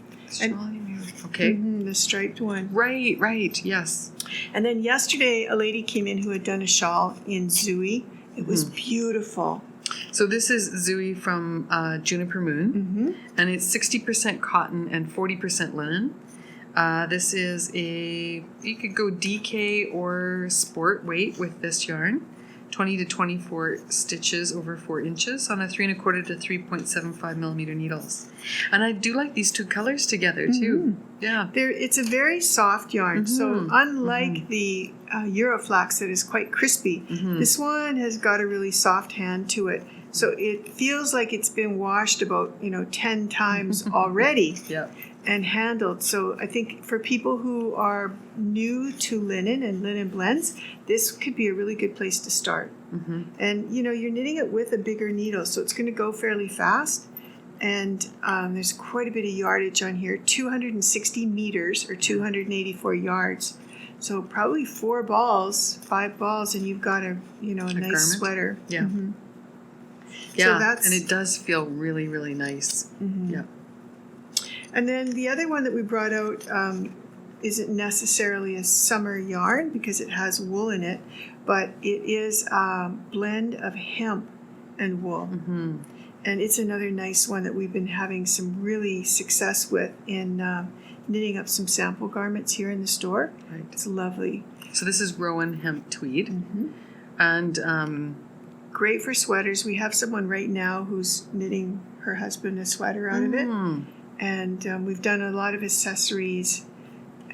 okay. The striped one. Right, yes. And then yesterday, a lady came in who had done a shawl in Zooey. It was beautiful. So this is Zooey from Juniper Moon, and it's 60% cotton and 40% linen. This is you could go DK or sport weight with this yarn. 20 to 24 stitches over 4 inches on a 3 1/4 to 3.75 millimeter needles. And I do like these two colors together too. Yeah. It's a very soft yarn. So unlike the Euroflax that is quite crispy, this one has got a really soft hand to it. So it feels like it's been washed about 10 times already. Yeah. And handled. So I think for people who are new to linen and linen blends, this could be a really good place to start. And you're knitting it with a bigger needle, so it's going to go fairly fast. And there's quite a bit of yardage on here, 260 meters or 284 yards. So probably 5 balls, and you've got a nice garment? sweater. Yeah. Yeah, and it does feel really, really nice. Yeah. And then the other one that we brought out isn't necessarily a summer yarn because it has wool in it, but it is a blend of hemp and wool. And it's another nice one that we've been having some really success with in knitting up some sample garments here in the store. Right. It's lovely. So this is Rowan hemp tweed. And great for sweaters. We have someone right now who's knitting her husband a sweater out of it. And we've done a lot of accessories,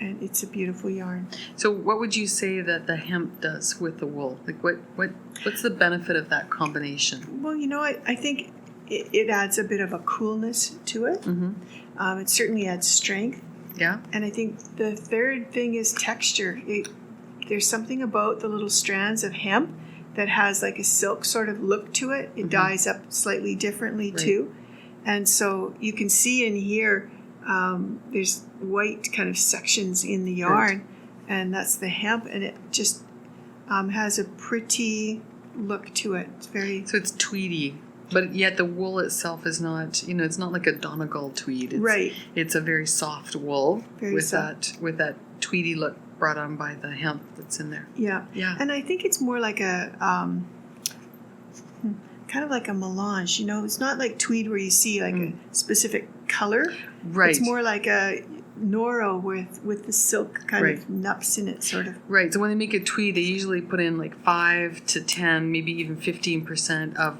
and it's a beautiful yarn. So what would you say that the hemp does with the wool? Like what's the benefit of that combination? Well, I think it adds a bit of a coolness to it. It certainly adds strength. Yeah. And I think the third thing is texture. There's something about the little strands of hemp that has like a silk sort of look to it. It dyes up slightly differently too. And so you can see in here, there's white kind of sections in the yarn, and that's the hemp, and it just has a pretty look to it. So it's tweedy, but yet the wool itself is not, it's not like a Donegal tweed. It's a very soft wool with that tweedy look brought on by the hemp that's in there. Yeah. And I think it's more like a kind of like a melange, it's not like tweed where you see like a specific color. Right. It's more like a Noro with the silk kind of nups in it, sort of. Right. So when they make a tweed, they usually put in like 5 to 10, maybe even 15% of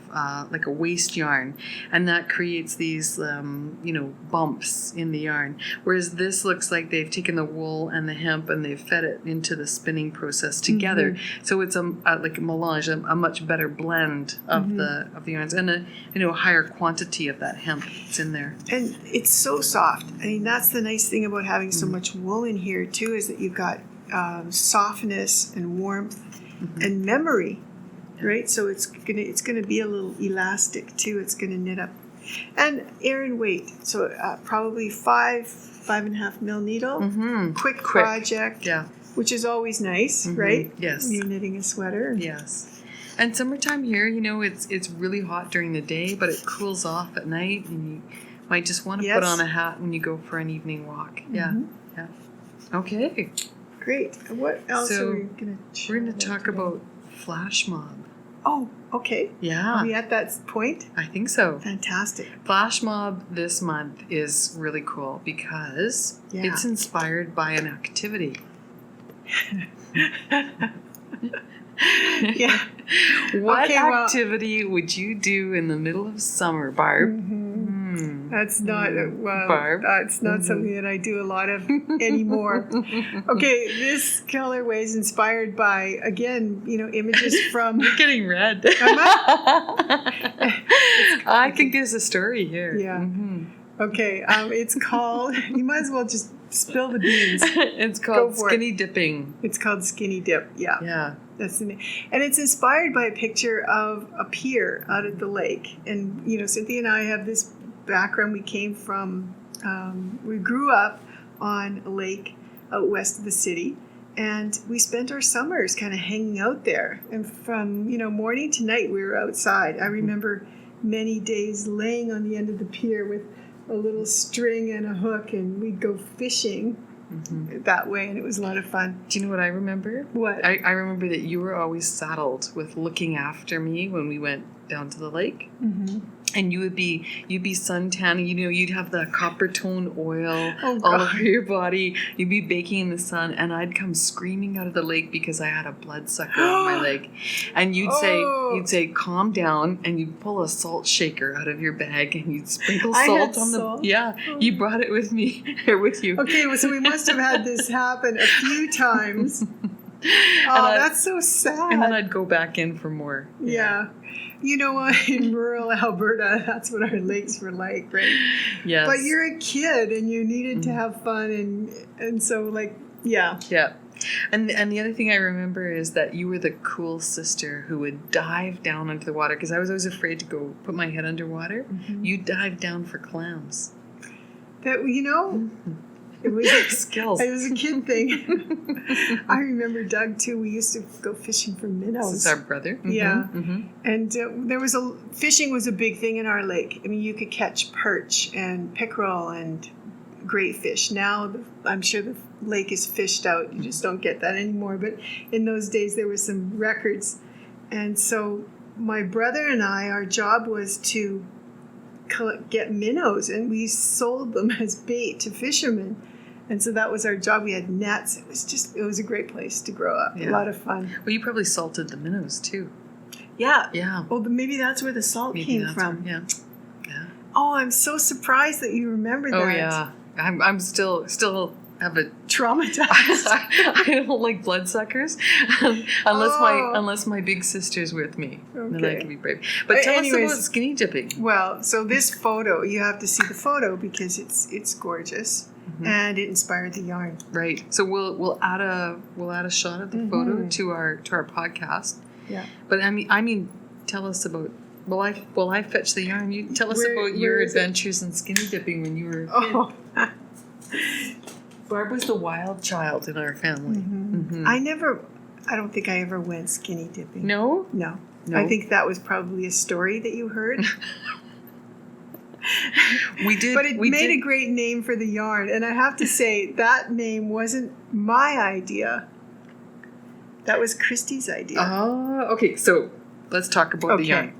like a waste yarn, and that creates these bumps in the yarn. Whereas this looks like they've taken the wool and the hemp and they've fed it into the spinning process together. So it's like a melange, a much better blend of the yarns, and a higher quantity of that hemp that's in there. And it's so soft. I mean, that's the nice thing about having so much wool in here too, is that you've got softness and warmth and memory, right? So it's gonna be a little elastic too. It's gonna knit up, and air and weight. So probably 5.5 mil needle. Quick project. Yeah. Which is always nice, right? Yes. When you're knitting a sweater. Yes. And summertime here, it's really hot during the day, but it cools off at night, and you might just want to put on a hat when you go for an evening walk. Yeah. Okay. Great. What else So, are we going to We're going to talk about flash mob. Oh, okay. Yeah. Are we at that point? I think so. Fantastic. Flash mob this month is really cool because it's inspired by an activity. Yeah. What activity would you do in the middle of summer, Barb? That's not Barb? That's not something that I do a lot of anymore. Okay, this colorway is inspired by, again, images from. You're getting red. Am I? I think there's a story here. Yeah. Mm-hmm. Okay. It's called. You might as well just spill the beans. It's called skinny dipping. It's called skinny dip. Yeah. Yeah. That's the name. And it's inspired by a picture of a pier out at the lake. And Cynthia and I have this background. We came from. We grew up on a lake out west of the city. And we spent our summers kind of hanging out there. And from, morning to night, we were outside. I remember many days laying on the end of the pier with a little string and a hook, and we'd go fishing that way, and it was a lot of fun. Do you know what I remember? What? I remember that you were always saddled with looking after me when we went down to the lake. Mm-hmm. And you'd be suntanning, you'd have the copper tone oil all over your body. You'd be baking in the sun, and I'd come screaming out of the lake because I had a bloodsucker on my leg. And you'd say, calm down, and you'd pull a salt shaker out of your bag, and you'd sprinkle salt on salt? You brought it with me, or with you. Okay, well, so we must have had this happen a few times. That's so sad. And then I'd go back in for more. Yeah. In rural Alberta, that's what our lakes were like, right? Yes. But you're a kid and you needed to have fun and so yeah. Yeah. And the other thing I remember is that you were the cool sister who would dive down into the water because I was always afraid to go put my head underwater. Mm-hmm. You dive down for clams. That it was skills. It was a kid thing. I remember Doug too. We used to go fishing for minnows. This is our brother. Mm-hmm. Yeah, mm-hmm. And fishing was a big thing in our lake. I mean, you could catch perch and pickerel and great fish. Now I'm sure the lake is fished out. You just don't get that anymore. But in those days, there were some records, and so my brother and I, our job was to get minnows, and we sold them as bait to fishermen. And so that was our job. We had nets. It was a great place to grow up. Yeah. A lot of fun. Well, you probably salted the minnows too. Yeah. Yeah. Well, maybe that's where the salt came from. Yeah. Oh, I'm so surprised that you remember that. Oh yeah. I'm still have a traumatized. I don't like bloodsuckers unless my big sister's with me. Okay. Then I can be brave. But tell us about skinny dipping. Well, so this photo, you have to see the photo because it's gorgeous. Mm-hmm. And it inspired the yarn. Right. So we'll add a shot of the photo to our podcast. Yeah. But I mean, tell us about. While I fetch the yarn, you tell us about your adventures in skinny dipping when you were a kid. Barb was the wild child in our family. Mm-hmm. Mm-hmm. I don't think I ever went skinny dipping. No. I think that was probably a story that you heard. We did. But it made a great name for the yarn. And I have to say, that name wasn't my idea. That was Christy's idea. Oh, okay. So let's talk about the yarn.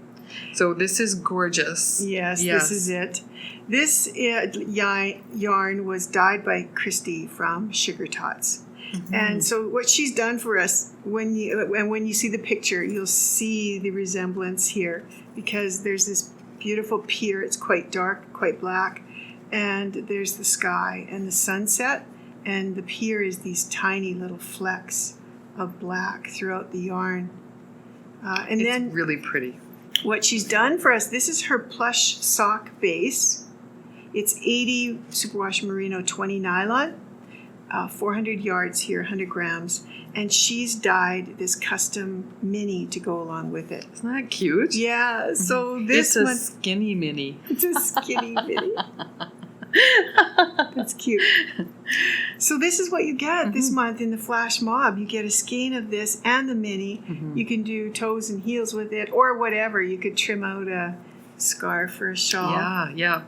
So this is gorgeous. Yes, this is it. This yarn was dyed by Christy from Sugar Tots. Mm-hmm. And so what she's done for us, when you see the picture, you'll see the resemblance here because there's this beautiful pier. It's quite dark, quite black, and there's the sky and the sunset, and the pier is these tiny little flecks of black throughout the yarn. It's really pretty. What she's done for us, this is her plush sock base. It's 80 superwash merino 20 nylon, 400 yards here, 100 grams. And she's dyed this custom mini to go along with it. Isn't that cute? Yeah. So this it's a skinny mini. It's a skinny mini. That's cute. So this is what you get this month in the flash mob. You get a skein of this and the mini. Mm-hmm. You can do toes and heels with it or whatever. You could trim out a scarf or a shawl. Yeah.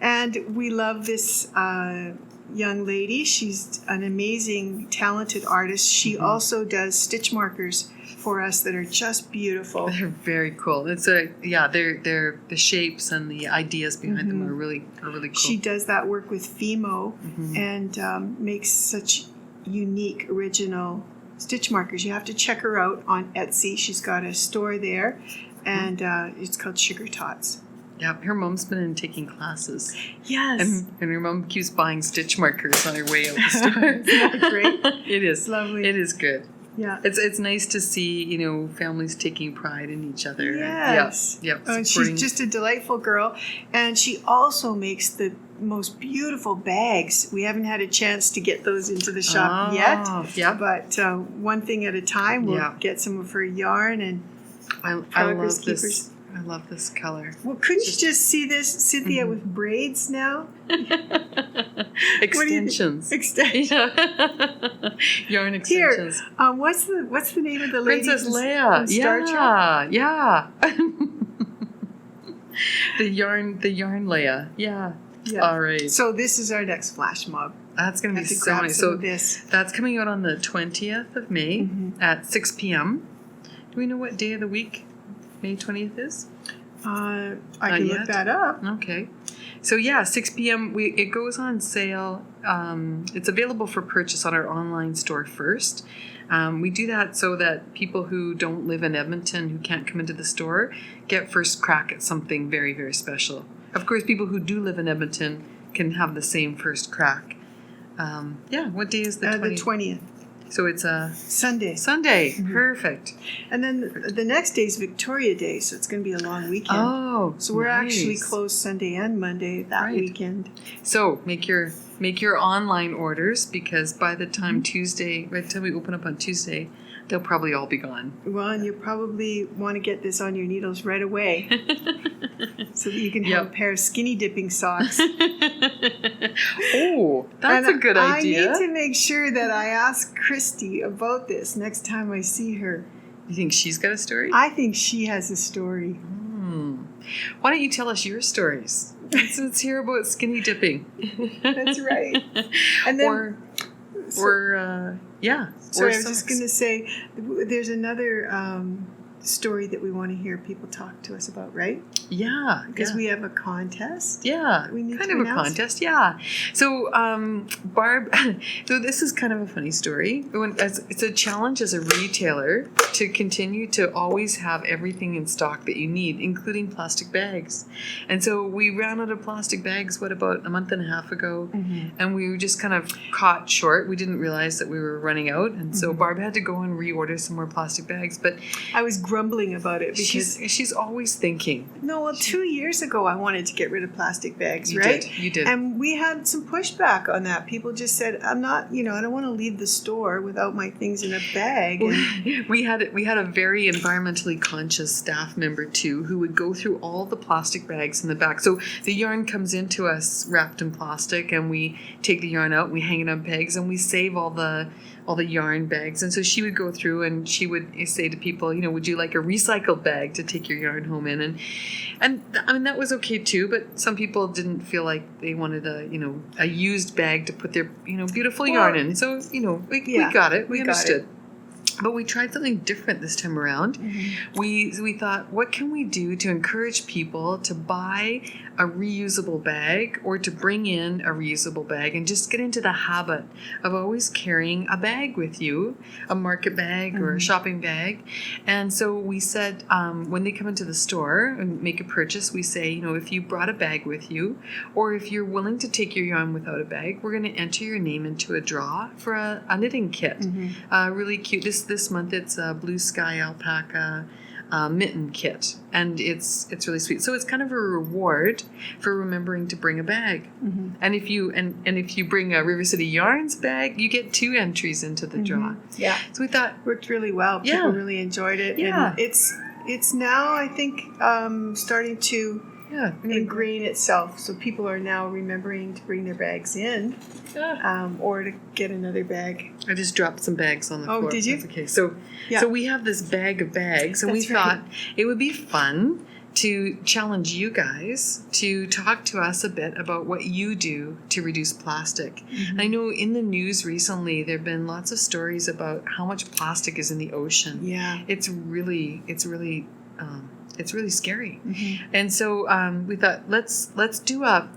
And we love this young lady. She's an amazing, talented artist. She also does stitch markers for us that are just beautiful. They're very cool. It's they're the shapes and the ideas behind them are really cool. She does that work with Fimo and makes such unique, original stitch markers. You have to check her out on Etsy. She's got a store there, and it's called Sugar Tots. Yeah, her mom's been taking classes. Yes. And her mom keeps buying stitch markers on her way out the store. Isn't that great? It is. It's lovely. It is good. Yeah. It's nice to see, families taking pride in each other. Yes. Yep. And she's just a delightful girl. And she also makes the most beautiful bags. We haven't had a chance to get those into the shop yet. Yeah. But one thing at a time, we'll get some of her yarn and I love this. I love this color. Well, couldn't you just see this, Cynthia, with braids now? Extensions. Extensions. Yeah. Yarn extensions. Here, what's the name of the lady? Princess Leia. From Star Trek? Yeah. the yarn Leia. Yeah. All right. So this is our next flash mob. That's going to be so nice. So that's coming out on the 20th of May at 6 p.m. Do we know what day of the week May 20th is? I can look that up. Okay. So 6 p.m. It goes on sale. It's available for purchase on our online store first. We do that so that people who don't live in Edmonton, who can't come into the store, get first crack at something very, very special. Of course, people who do live in Edmonton can have the same first crack. What day is the 20th? The 20th. So it's a Sunday. Perfect. And then the next day is Victoria Day, so it's going to be a long weekend. Oh, so we're actually closed Sunday and Monday that weekend. So make your online orders, because by the time by the time we open up on Tuesday, they'll probably all be gone. Well, and you probably want to get this on your needles right away, so that you can have a pair of skinny dipping socks. Oh, that's a good idea. I need to make sure that I ask Christy about this next time I see her. You think she's got a story? I think she has a story. Why don't you tell us your stories? Let's hear about skinny dipping. That's right. And then, Sorry, I was just going to say, there's another story that we want to hear people talk to us about, right? Yeah. Because we have a contest. Yeah. We need kind to of a contest, yeah. So, Barb, so this is kind of a funny story. It's a challenge as a retailer to continue to always have everything in stock that you need, including plastic bags. And so we ran out of plastic bags, about a month and a half ago, and we were just kind of caught short. We didn't realize that we were running out, and so Barb had to go and reorder some more plastic bags. But I was grumbling about it because she's always thinking. No, well, 2 years ago I wanted to get rid of plastic bags, right? You did. And we had some pushback on that. People just said, I'm not, I don't want to leave the store without my things in a bag. And we had a very environmentally conscious staff member too, who would go through all the plastic bags in the back. So the yarn comes into us wrapped in plastic, and we take the yarn out and we hang it on pegs, and we save all the yarn bags. And so she would go through and she would say to people, would you like a recycled bag to take your yarn home in? And I mean, that was okay too, but some people didn't feel like they wanted a used bag to put their, beautiful yarn in. So, we got it. We understood. But we tried something different this time around. We thought, what can we do to encourage people to buy a reusable bag, or to bring in a reusable bag, and just get into the habit of always carrying a bag with you, a market bag or a shopping bag. And so we said, when they come into the store and make a purchase, we say, if you brought a bag with you, or if you're willing to take your yarn without a bag, we're going to enter your name into a draw for a knitting kit. Really cute. This month it's a blue sky alpaca mitten kit, and it's really sweet. So it's kind of a reward for remembering to bring a bag. And if you bring a River City Yarns bag, you get 2 entries into the draw. Yeah. So we thought worked really well. People really enjoyed it. Yeah. And it's now, I think, starting to ingrain itself. So people are now remembering to bring their bags in, or to get another bag. I just dropped some bags on the floor. Oh, did you? That's okay. So we have this bag of bags, and we thought it would be fun to challenge you guys to talk to us a bit about what you do to reduce plastic. Mm-hmm. I know in the news recently there have been lots of stories about how much plastic is in the ocean. Yeah. It's really scary. Mm-hmm. And so we thought let's do a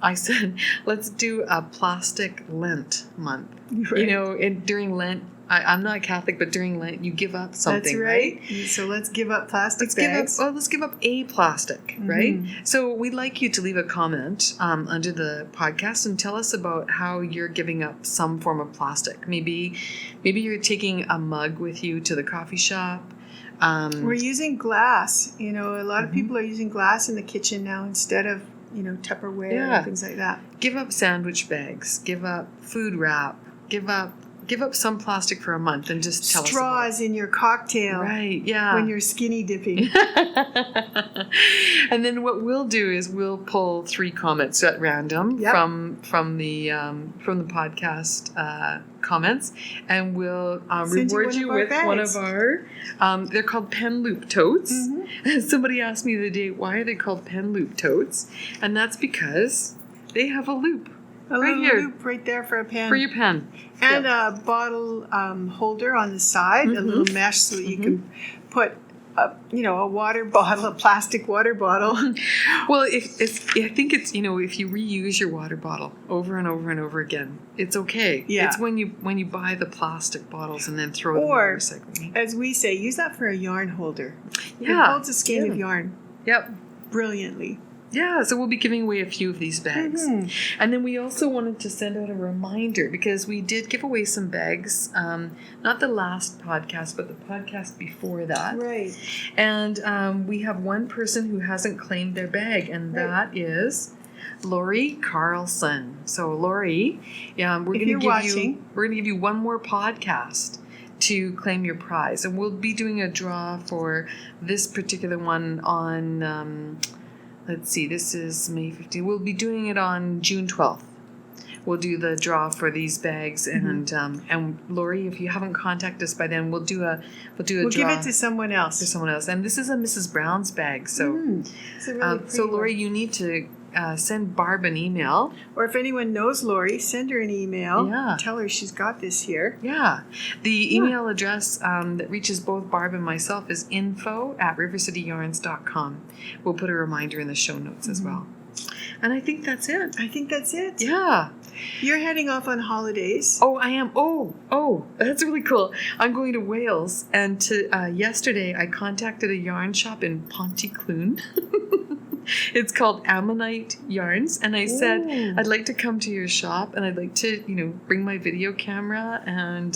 plastic Lent month. Right. You know, during Lent, I'm not Catholic, but during Lent you give up something. That's right. So let's give up plastic bags. Let's give up a plastic, Mm-hmm. right? So we'd like you to leave a comment under the podcast and tell us about how you're giving up some form of plastic. Maybe you're taking a mug with you to the coffee shop. We're using glass. You know, a lot of Mhm. people are using glass in the kitchen now instead of, Tupperware and things like that. Give up sandwich bags. Give up food wrap. Give up some plastic for a month and just tell us about Straws in your cocktail. it. Right, yeah. When you're skinny dipping. And then what we'll do is we'll pull 3 comments at random Yep. from the podcast comments, and we'll reward you with one of our. They're called pen loop totes. Mm-hmm. Somebody asked me the other day, why are they called pen loop totes? And that's because they have a loop A right little here loop right there for a pen. for your pen. And Yep. a bottle holder on the side, a little mesh so that you can put a water bottle, a plastic water bottle. Well, I think it's if you reuse your water bottle over and over and over again, it's okay. Yeah. It's when you buy the plastic bottles and then throw them in the Or, recycling. as we say, use that for a yarn holder. Yeah. It holds a skein of yarn Yep. brilliantly. Yeah, so we'll be giving away a few of these bags. Mhm. And then we also wanted to send out a reminder because we did give away some bags, not the last podcast, but the podcast before that. Right. And we have one person who hasn't claimed their bag, and that is Lori Carlson. So Lori, we're going to give you one more podcast to claim your prize, and we'll be doing a draw for this particular one on. Let's see, this is May 15th. We'll be doing it on June 12th. We'll do the draw for these bags, and Lori, if you haven't contacted us by then, we'll do a draw. We'll give it to someone else. And this is a Mrs. Brown's bag. So, It's a really pretty so Lori, one. you need to send Barb an email. Or if anyone knows Lori, send her an email. Yeah. Tell her she's got this here. Yeah. The email address that reaches both Barb and myself is info@rivercityyarns.com. We'll put a reminder in the show notes as well. And I think that's it. I think that's it. Yeah. You're heading off on holidays. Oh, I am. Oh, that's really cool. I'm going to Wales, and yesterday I contacted a yarn shop in Pontyclun. It's called Ammonite Yarns, and I said Ooh. I'd like to come to your shop, and I'd like to, bring my video camera and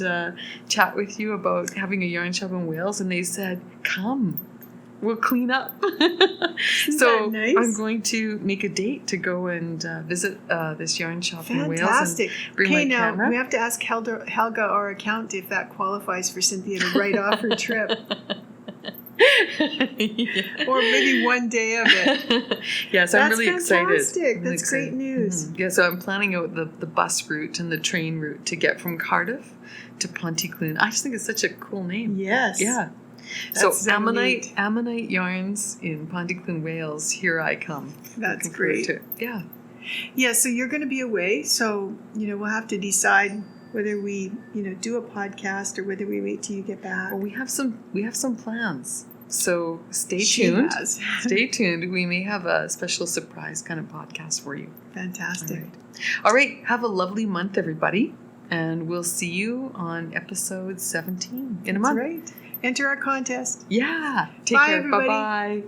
chat with you about having a yarn shop in Wales. And they said, "Come, we'll clean up." So that nice? I'm going to make a date to go and visit this yarn shop in Wales. Fantastic. And bring my now camera. we have to ask Helga, our accountant, if that qualifies for Cynthia to write off her trip. Yeah. Or maybe one day of it. Yes, I'm really excited. Fantastic. I'm really That's great excited. news. Mhm. Yeah, so I'm planning out the bus route and the train route to get from Cardiff to Pontyclun. I just think it's such a cool name. Yes. Yeah. That's So neat. Ammonite Yarns in Pontyclun, Wales. Here I come. That's Looking forward great. to it. Yeah. Yeah, so you're going to be away, so we'll have to decide whether we do a podcast or whether we wait till you get back. Well, we have some plans. So stay She tuned. has. Stay tuned. We may have a special surprise kind of podcast for you. Fantastic. All right. Have a lovely month, everybody. And we'll see you on episode 17 in a That's month. right. Enter our contest. Yeah. Take Bye, care. everybody. Bye-bye.